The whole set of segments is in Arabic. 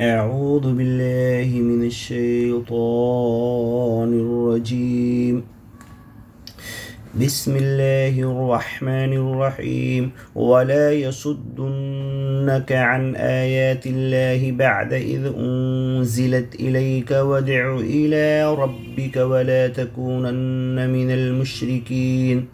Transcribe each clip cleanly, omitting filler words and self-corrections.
أعوذ بالله من الشيطان الرجيم. بسم الله الرحمن الرحيم. ولا يصدنك عن آيات الله بعد إذ أنزلت إليك وادع إلى ربك ولا تكونن من المشركين.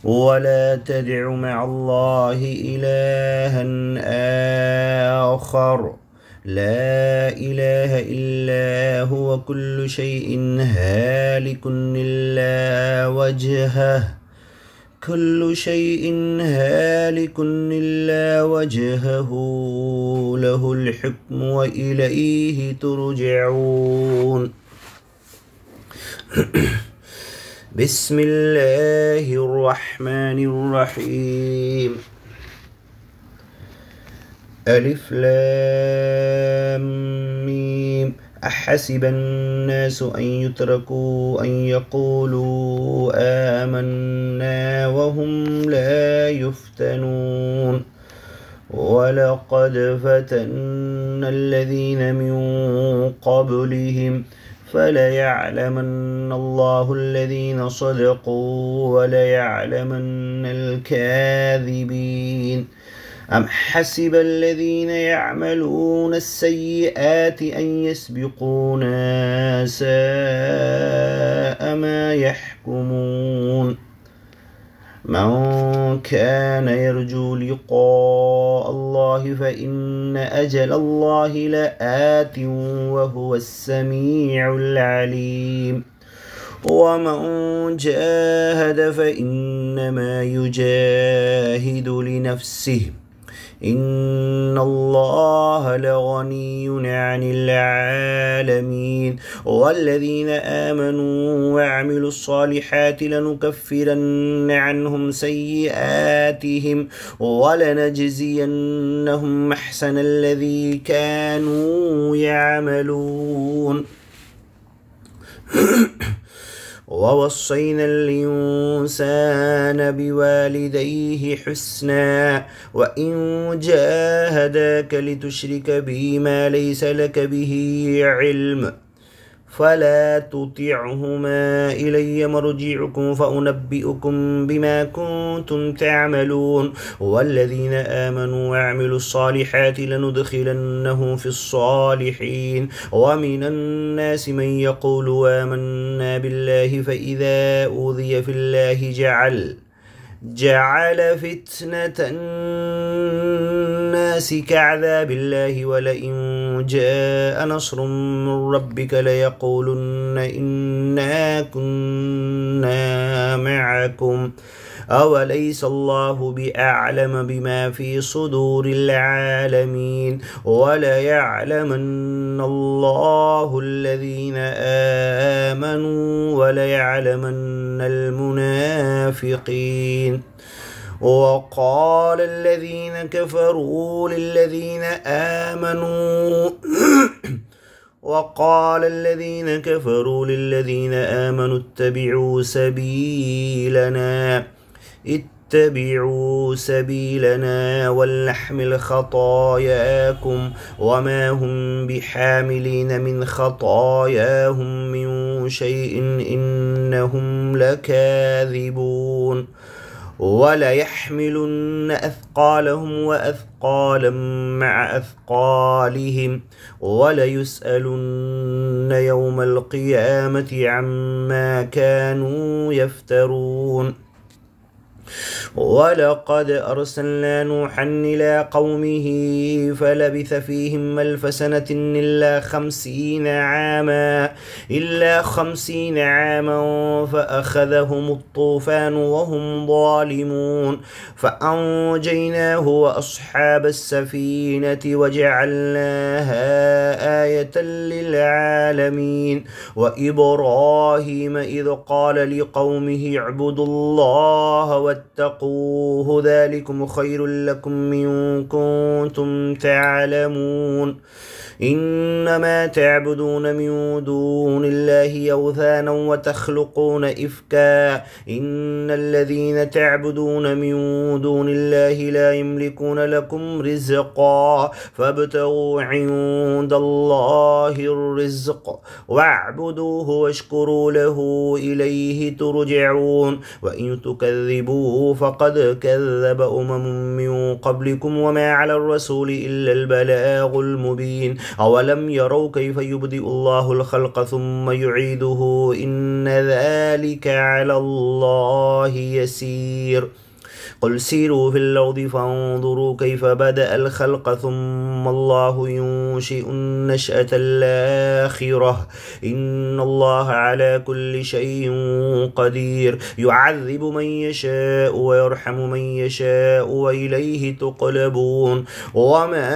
ولا تدع مع الله إلها آخر لا إله إلا هو كل شيء هالك إلا وجهه له الحكم وإليه ترجعون. بسم الله الرحمن الرحيم. ألف لام ميم. أحسب الناس أن يتركوا أن يقولوا آمنا وهم لا يفتنون. ولقد فتنا الذين من قبلهم فليعلمن الله الذين صدقوا وليعلمن الكاذبين. أم حسب الذين يعملون السيئات أن يسبقونا ساء ما يحكمون. من كان يرجو لقاء الله فإن أجل الله لآت وهو السميع العليم. ومن جاهد فإنما يجاهد لنفسه إن الله لغني عن العالمين. والذين آمنوا وعملوا الصالحات لنكفرن عنهم سيئاتهم ولنجزينهم أحسن الذي كانوا يعملون. ووصينا الإنسان بوالديه حسنا وإن جاهداك لتشرك بي ما ليس لك به علم فلا تطعهما إلي مرجعكم فأنبئكم بما كنتم تعملون. والذين آمنوا وعملوا الصالحات لندخلنهم في الصالحين. ومن الناس من يقول آمنا بالله فإذا أوذي في الله جعل فتنة الناس كعذاب الله ولئن جاء نصر من ربك ليقولن إنا كنا معكم أوليس الله بأعلم بما في صدور العالمين. وليعلمن الله الذين آمنوا وليعلمن المنافقين. وقال الذين كفروا للذين آمنوا اتبعوا سبيلنا ولنحمل خطاياكم وما هم بحاملين من خطاياهم من شيء إنهم لكاذبون. وليحملن أثقالهم وأثقالا مع أثقالهم وليسألن يوم القيامة عما كانوا يفترون. ولقد أرسلنا نوحا إلى قومه فلبث فيهم 1000 سنة إلا 50 عاما فأخذهم الطوفان وهم ظالمون فأنجيناه وأصحاب السفينة وجعلناها آية للعالمين. وإبراهيم إذ قال لقومه اعبدوا الله واتقوه ذلكم خير لكم إن كنتم تعلمون إنما تعبدون من دون الله أوثانا وتخلقون إفكا إن الذين تعبدون من دون الله لا يملكون لكم رزقا فابتغوا عند الله الرزق واعبدوه واشكروا له إليه ترجعون وإن تكذبوا فقد كذب من قبلكم وما على الرسول إلا البلاغ المبين أولم يروا كيف يبدئ الله الخلق ثم يعيده إن ذلك على الله يسير قل سيروا في الأرض فانظروا كيف بدأ الخلق ثم الله ينشئ النشأة الآخرة إن الله على كل شيء قدير يعذب من يشاء ويرحم من يشاء وإليه تقلبون وما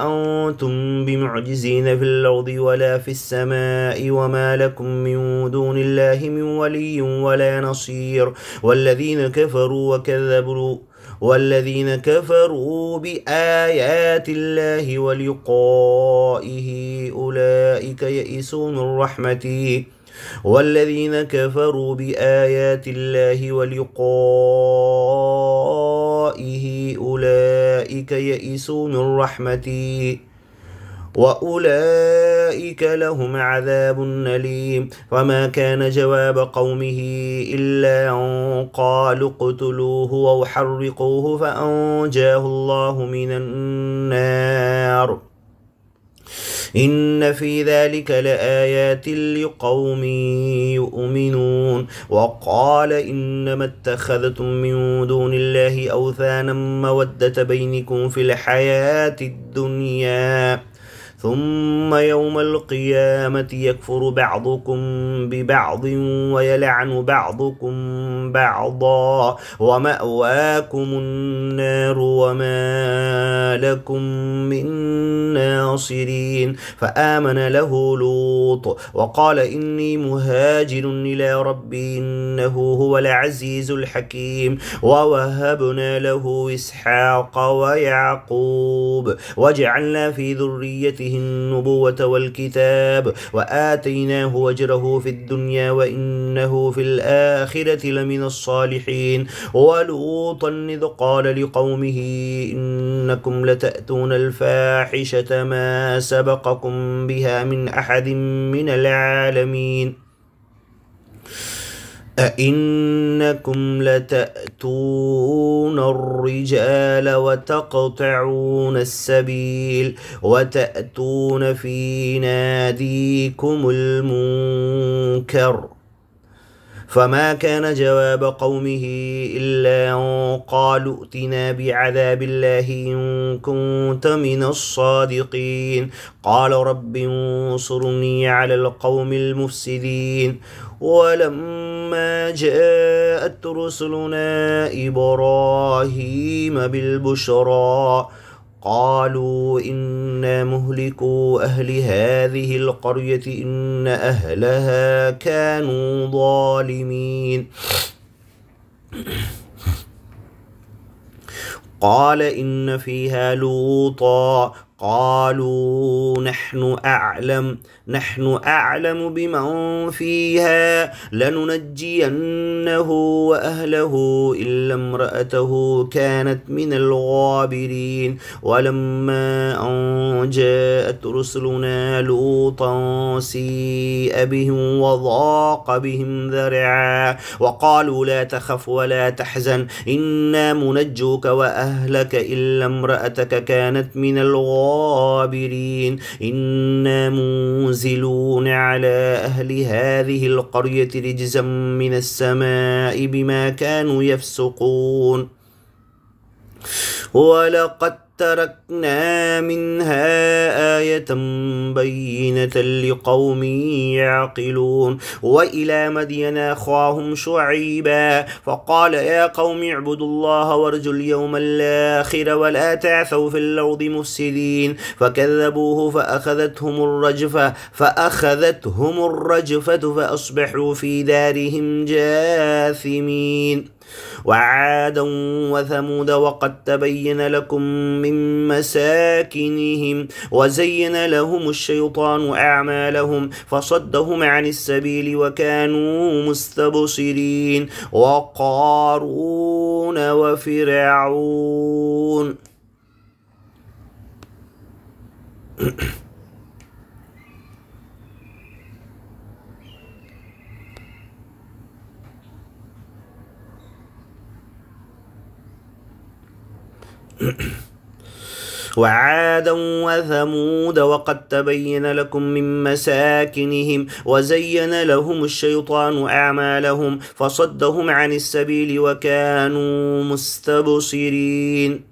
أنتم بمعجزين في الأرض ولا في السماء وما لكم من دون الله من ولي ولا نصير والذين كفروا بآيات الله ولقائه أولئك يئسوا من رحمتي والذين كفروا بآيات الله ولقائه أولئك يئسوا من رحمتي وأولئك لهم عذاب أليم فما كان جواب قومه إلا أن قالوا اقتلوه أو حرقوه فأنجاه الله من النار إن في ذلك لآيات لقوم يؤمنون وقال إنما اتخذتم من دون الله أوثانا مودة بينكم في الحياة الدنيا ثم يوم القيامة يكفر بعضكم ببعض ويلعن بعضكم بعضا ومأواكم النار وما لكم من ناصرين فآمن له لوط وقال إني مهاجر إلى ربي إنه هو العزيز الحكيم ووهبنا له إسحاق ويعقوب وجعلنا في ذريته النبوة والكتاب وآتيناه أجره في الدنيا وإنه في الآخرة لمن الصالحين ولوطا إذ قال لقومه إنكم لتأتون الفاحشة ما سبقكم بها من أحد من العالمين أئنكم لتأتون الرجال وتقطعون السبيل وتأتون في ناديكم المنكر فما كان جواب قومه إلا أن قالوا ائتنا بعذاب الله إن كنت من الصادقين قال رب انصرني على القوم المفسدين ولما جاءت رسلنا إبراهيم بالبشرى قالوا إنا مهلكو أهل هذه القرية إن أهلها كانوا ظالمين قال إن فيها لوطا قالوا نحن أعلم بمن فيها لننجينه وأهله إلا امرأته كانت من الغابرين ولما أن جاءت رسلنا لوطا سيء بهم وضاق بهم ذرعا وقالوا لا تخف ولا تحزن إنا منجوك وأهلك إلا امرأتك كانت من الغابرين إنا منزلون على أهل هذه القرية رجزا من السماء بما كانوا يفسقون ولقد تركنا منها آية بينة لقوم يعقلون وإلى مدين أخاهم شعيبا فقال يا قوم اعبدوا الله وارجوا اليوم الآخر ولا تعثوا في الأرض مفسدين فكذبوه فأخذتهم الرجفة فأصبحوا في دارهم جاثمين وعادا وثمود وقد تبين لكم من مساكنهم وزين لهم الشيطان أعمالهم فصدهم عن السبيل وكانوا مستبصرين وقارون وفرعون وعادا وثمود وقد تبين لكم من مساكنهم وزين لهم الشيطان أعمالهم فصدهم عن السبيل وكانوا مستبصرين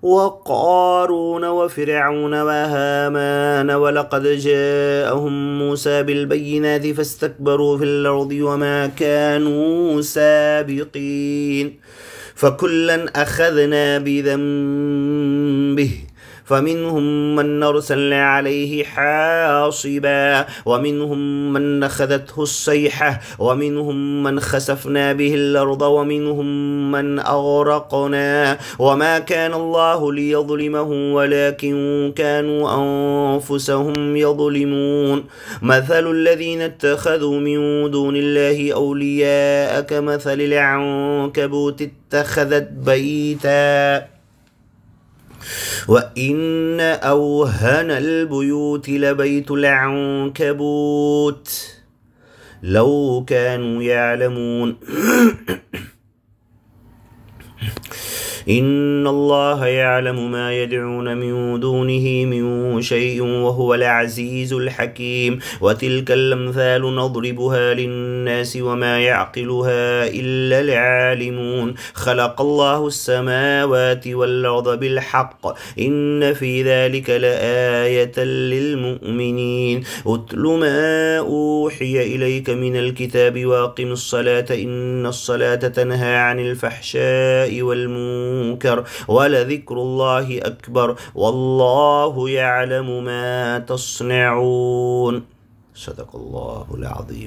وقارون وفرعون وهامان ولقد جاءهم موسى بالبينات فاستكبروا في الأرض وما كانوا سابقين فكلا أخذنا بذنبه فمنهم من أرسلنا عليه حاصبا ومنهم من أخذته الصيحة ومنهم من خسفنا به الأرض ومنهم من أغرقنا وما كان الله ليظلمهم ولكن كانوا أنفسهم يظلمون مثل الذين اتخذوا من دون الله أولياء كمثل العنكبوت اتخذت بيتا وإن أوهن البيوت لبيت العنكبوت لو كانوا يعلمون إن الله يعلم ما يدعون من دونه من شيء وهو العزيز الحكيم وتلك الأمثال نضربها للناس وما يعقلها إلا العالمون خلق الله السماوات والأرض بالحق إن في ذلك لآية للمؤمنين أتل ما أوحي إليك من الكتاب وأقم الصلاة إن الصلاة تنهى عن الفحشاء والمنكر ولذكر الله أكبر والله يعلم ما تصنعون صدق الله العظيم.